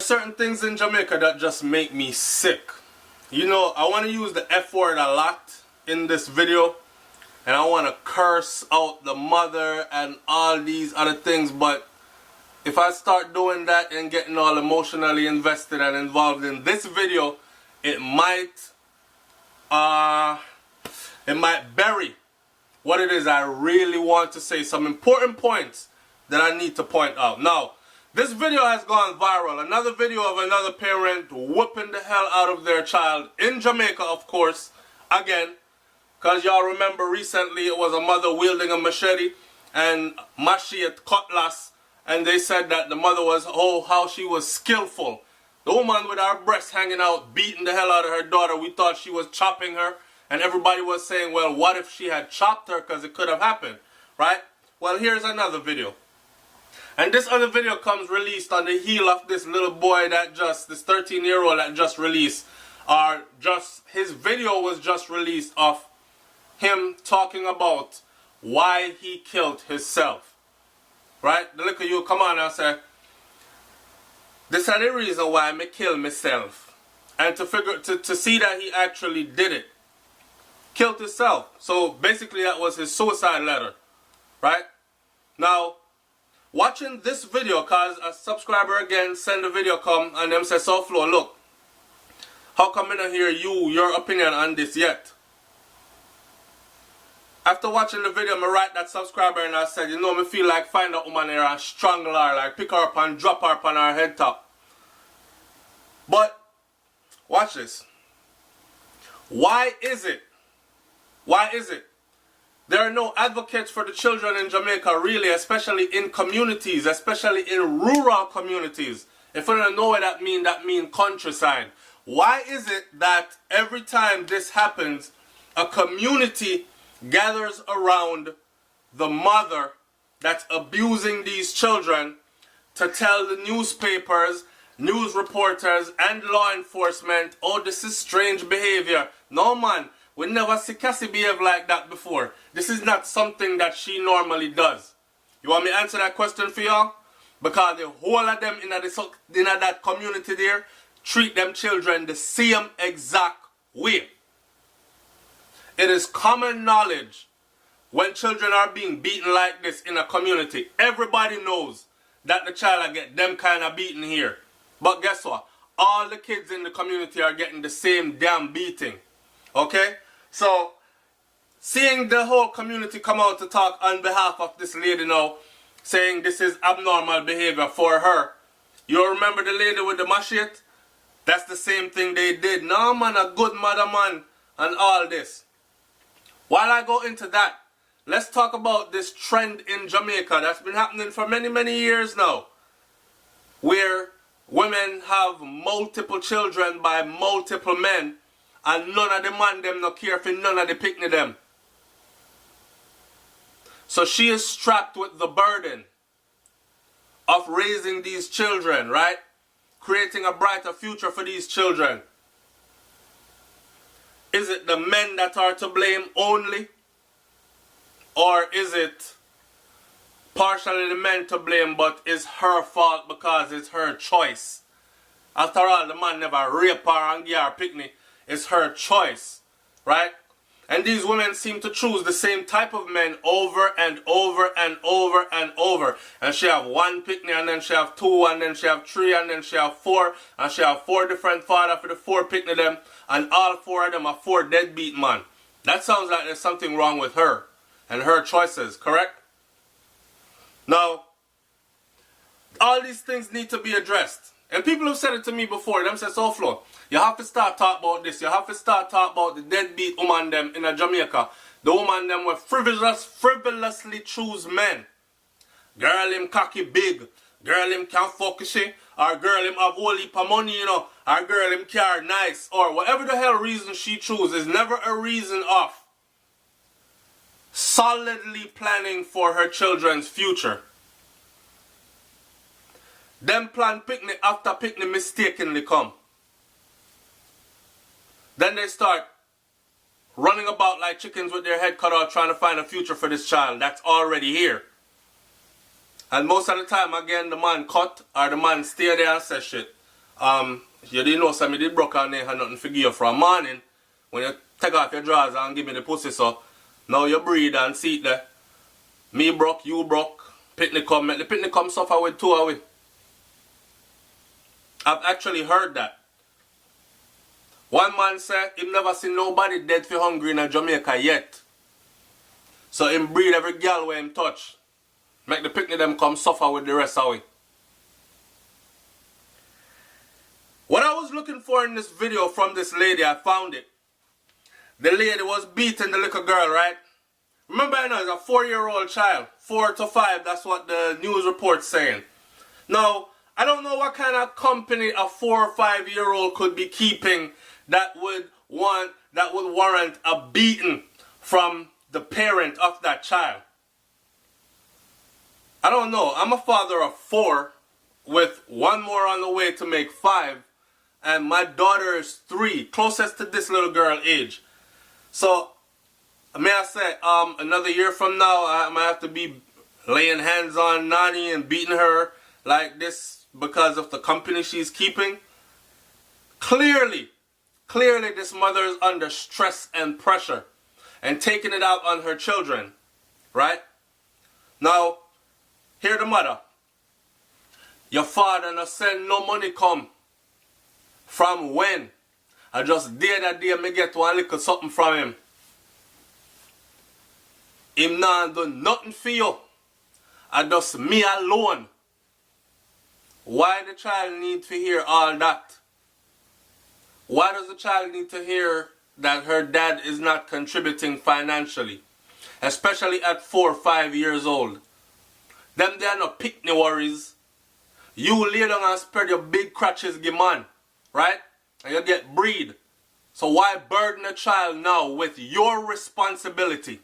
certain things in Jamaica that just make me sick. You know, I want to use the F word a lot in this video, and I want to curse out the mother and all these other things, but if I start doing that and getting all emotionally invested and involved in this video, it might bury what it is I really want to say. Some important points that I need to point out. Now, this video has gone viral. Another video of another parent whooping the hell out of their child in Jamaica, of course. Again, because y'all remember recently it was a mother wielding a machete and machete cutlass, and they said that the mother was, oh, how she was skillful. The woman with her breast hanging out, beating the hell out of her daughter. We thought she was chopping her, and everybody was saying, well, what if she had chopped her, because it could have happened, right? Well, here's another video. And this other video comes released on the heel of this little boy that this 13-year-old that just released, his video was just released of him talking about why he killed himself. Right? The look at you come on and say, this is the reason why I kill myself. And to see that he actually did it. Killed himself. So basically that was his suicide letter. Right? Now, watching this video, cause a subscriber again send a video come and them say, SouFlo, look, how come I don't hear your opinion on this yet? After watching the video, I write that subscriber and I said, you know, me feel like find that woman here and strangle her, like pick her up and drop her up on her head top. But, watch this. Why is it? Why is it? There are no advocates for the children in Jamaica, really, especially in communities, especially in rural communities. If you don't know what that means countryside. Why is it that every time this happens, a community gathers around the mother that's abusing these children to tell the newspapers, news reporters, and law enforcement, oh, this is strange behavior. No, man, we never see Cassie behave like that before. This is not something that she normally does. You want me to answer that question for y'all? Because the whole of them in that community there treat them children the same exact way. It is common knowledge when children are being beaten like this in a community. Everybody knows that the child will get them kind of beaten here. But guess what? All the kids in the community are getting the same damn beating. Okay? So, seeing the whole community come out to talk on behalf of this lady now, saying this is abnormal behavior for her. You remember the lady with the machete? That's the same thing they did. No, man, a good mother, man, and all this. While I go into that, let's talk about this trend in Jamaica that's been happening for many, many years now, where women have multiple children by multiple men, and none of the man them no care for none of the picnic them. So she is strapped with the burden of raising these children, right? Creating a brighter future for these children. Is it the men that are to blame only? Or is it partially the men to blame, but it's her fault because it's her choice? After all, the man never rape her and give her picnic. It's her choice, right? And these women seem to choose the same type of men over and over and over and over. And she have one picnic, and then she have two, and then she have three, and then she have four, and she have four different fathers for the four picnic them, and all four of them are four deadbeat man. That sounds like there's something wrong with her and her choices, correct? Now, all these things need to be addressed. And people have said it to me before. Them say, SouFlo, you have to start talking about this. You have to start talking about the deadbeat woman them in Jamaica. The woman them will frivolously choose men. Girl him cocky big. Girl him can fuck she. Or girl him have whole heap of money, you know. Or girl him car nice. Or whatever the hell reason she chooses. Never a reason of solidly planning for her children's future. Them plan picnic after picnic mistakenly come. Then they start running about like chickens with their head cut off trying to find a future for this child that's already here. And most of the time, again, the man cut or the man stay there and say shit. You didn't know something did broke and they had nothing to give you from morning. When you take off your drawers and give me the pussy, so now you breathe and see it there. Me broke, you broke, picnic come, make the picnic come suffer with two away. I've actually heard that. One man said he never seen nobody dead for hungry in Jamaica yet. So him breed every girl where him touch. Make the picnic them come suffer with the rest away. What I was looking for in this video from this lady, I found it. The lady was beating the little girl, right? Remember, I know it's a 4-year-old child. 4 to 5, that's what the news report's saying. Now, I don't know what kind of company a 4 or 5-year-old could be keeping that would warrant a beating from the parent of that child. I don't know. I'm a father of 4 with 1 more on the way to make 5. And my daughter is 3, closest to this little girl age. So, may I say, another year from now, I might have to be laying hands on Nani and beating her like this because of the company she's keeping. Clearly this mother is under stress and pressure and taking it out on her children, right? Now, hear the mother. Your father no send no money come. From when? I just did that day me get one little something from him. Him not do nothing for you. I just me alone. Why the child need to hear all that? Why does the child need to hear that her dad is not contributing financially? Especially at 4 or 5 years old. Them they are not picnic worries. You lay down and spread your big crutches, give man. Right? And you get breed. So why burden a child now with your responsibility?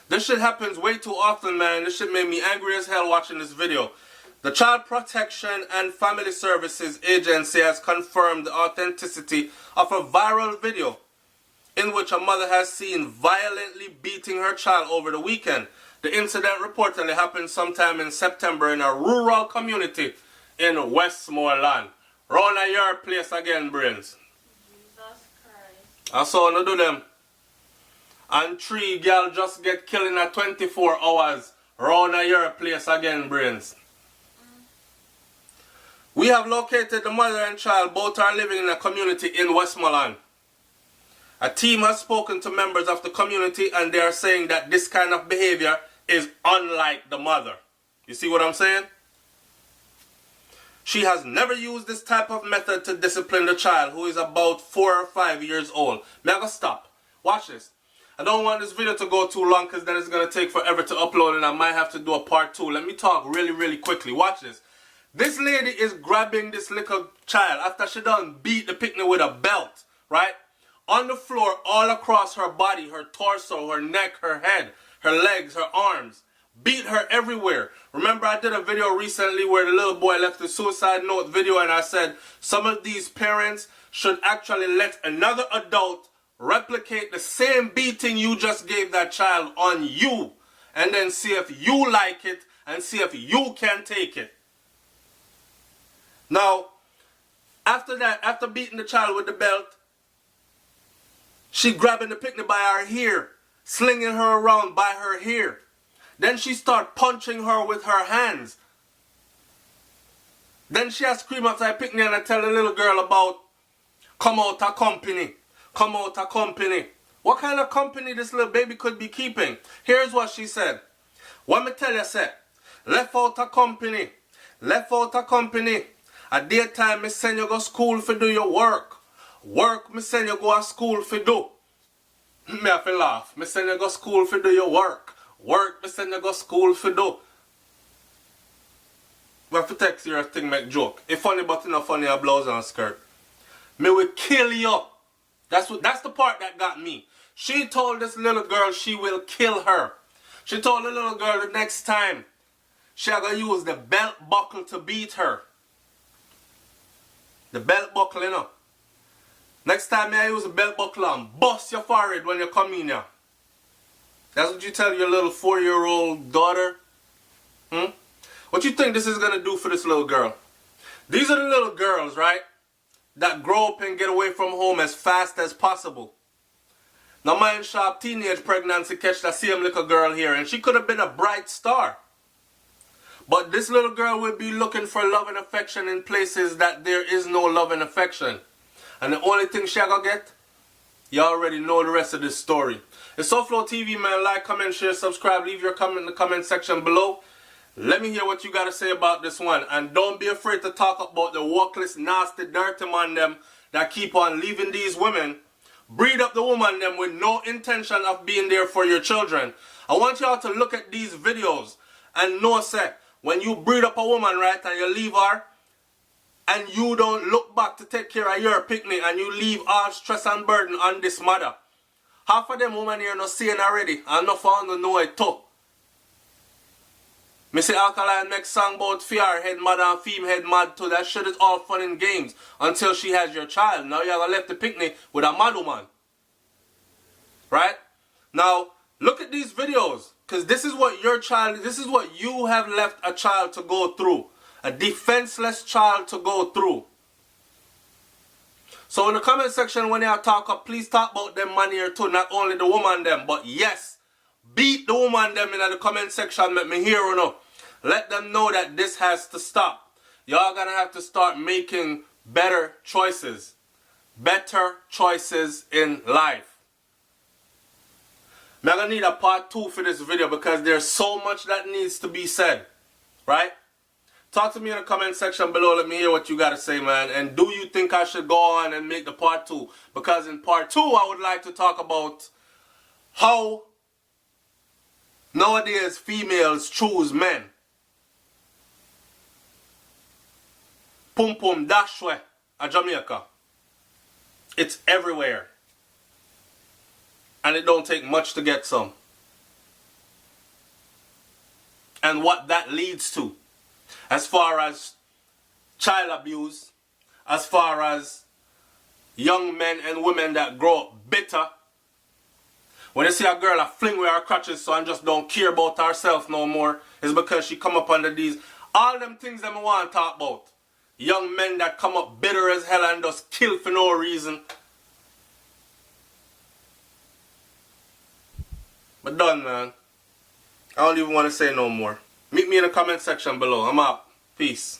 This shit happens way too often, man. This shit made me angry as hell watching this video. The Child Protection and Family Services Agency has confirmed the authenticity of a viral video in which a mother has seen violently beating her child over the weekend. The incident reportedly happened sometime in September in a rural community in Westmoreland. Round a your place again, brains. Jesus Christ. I saw no do them. And 3 girl just get killed in a 24 hours. Round a your place again, brains. We have located the mother and child. Both are living in a community in Westmoreland. A team has spoken to members of the community and they are saying that this kind of behavior is unlike the mother. You see what I'm saying? She has never used this type of method to discipline the child who is about 4 or 5 years old. May I go stop? Watch this. I don't want this video to go too long because then it's going to take forever to upload and I might have to do a part 2. Let me talk really quickly. Watch this. This lady is grabbing this little child after she done beat the picnic with a belt, right? On the floor, all across her body, her torso, her neck, her head, her legs, her arms. Beat her everywhere. Remember I did a video recently where the little boy left a suicide note video and I said some of these parents should actually let another adult replicate the same beating you just gave that child on you and then see if you like it and see if you can take it. Now, after that, after beating the child with the belt, she grabbing the picnic by her hair, slinging her around by her hair. Then she start punching her with her hands. Then she has scream outside picnic and I tell the little girl about come out of company. Come out of company. What kind of company this little baby could be keeping? Here's what she said. What me tell you, say, left out of company. Left out of company. At daytime, me send you go school for do your work. Work, me send you go to school for do. Me have to laugh. Me send you go school for do your work. Work, me send you go school for do. We have to take serious thing make joke. If funny but not funny a blouse and a skirt. Me will kill you. That's the part that got me. She told this little girl she will kill her. She told the little girl the next time she gonna use the belt buckle to beat her. The belt buckle, you know. Next time I use a belt buckle and bust your forehead when you come in here. That's what you tell your little 4-year-old daughter? What you think this is going to do for this little girl? These are the little girls, right, that grow up and get away from home as fast as possible. Now mind sharp teenage pregnancy catch that same little girl here, and she could have been a bright star. But this little girl will be looking for love and affection in places that there is no love and affection. And the only thing she gonna get, you already know the rest of this story. It's SouFLoTV, man. Like, comment, share, subscribe. Leave your comment in the comment section below. Let me hear what you got to say about this one. And don't be afraid to talk about the workless, nasty, dirty man them that keep on leaving these women. Breed up the woman them with no intention of being there for your children. I want y'all to look at these videos and know, say, when you breed up a woman, right, and you leave her, and you don't look back to take care of your picnic, and you leave all stress and burden on this mother. Half of them women here not seeing already, and not found to know it too. Me say Alkaline make song about fear head mad and female head mad too. That shit is all fun and games until she has your child. Now you have left the picnic with a mad woman. Right? Now, look at these videos. Because this is what your child, this is what you have left a child to go through. A defenseless child to go through. So in the comment section when you talk up, please talk about them man here too. Not only the woman them, but yes, beat the woman them in the comment section. Let me hear you know. Let them know that this has to stop. Y'all gonna have to start making better choices. Better choices in life. I'm gonna need a part 2 for this video because there's so much that needs to be said. Right? Talk to me in the comment section below. Let me hear what you got to say, man. And do you think I should go on and make the part 2? Because in part 2, I would like to talk about how nowadays females choose men. Pum pum dash way at Jamaica. It's everywhere. And it don't take much to get some. And what that leads to. As far as child abuse, as far as young men and women that grow up bitter. When you see a girl that fling with her crutches so and just don't care about herself no more, it's because she come up under these, all them things that I want to talk about. Young men that come up bitter as hell and just kill for no reason. But done, man. I don't even want to say no more. Meet me in the comment section below. I'm out. Peace.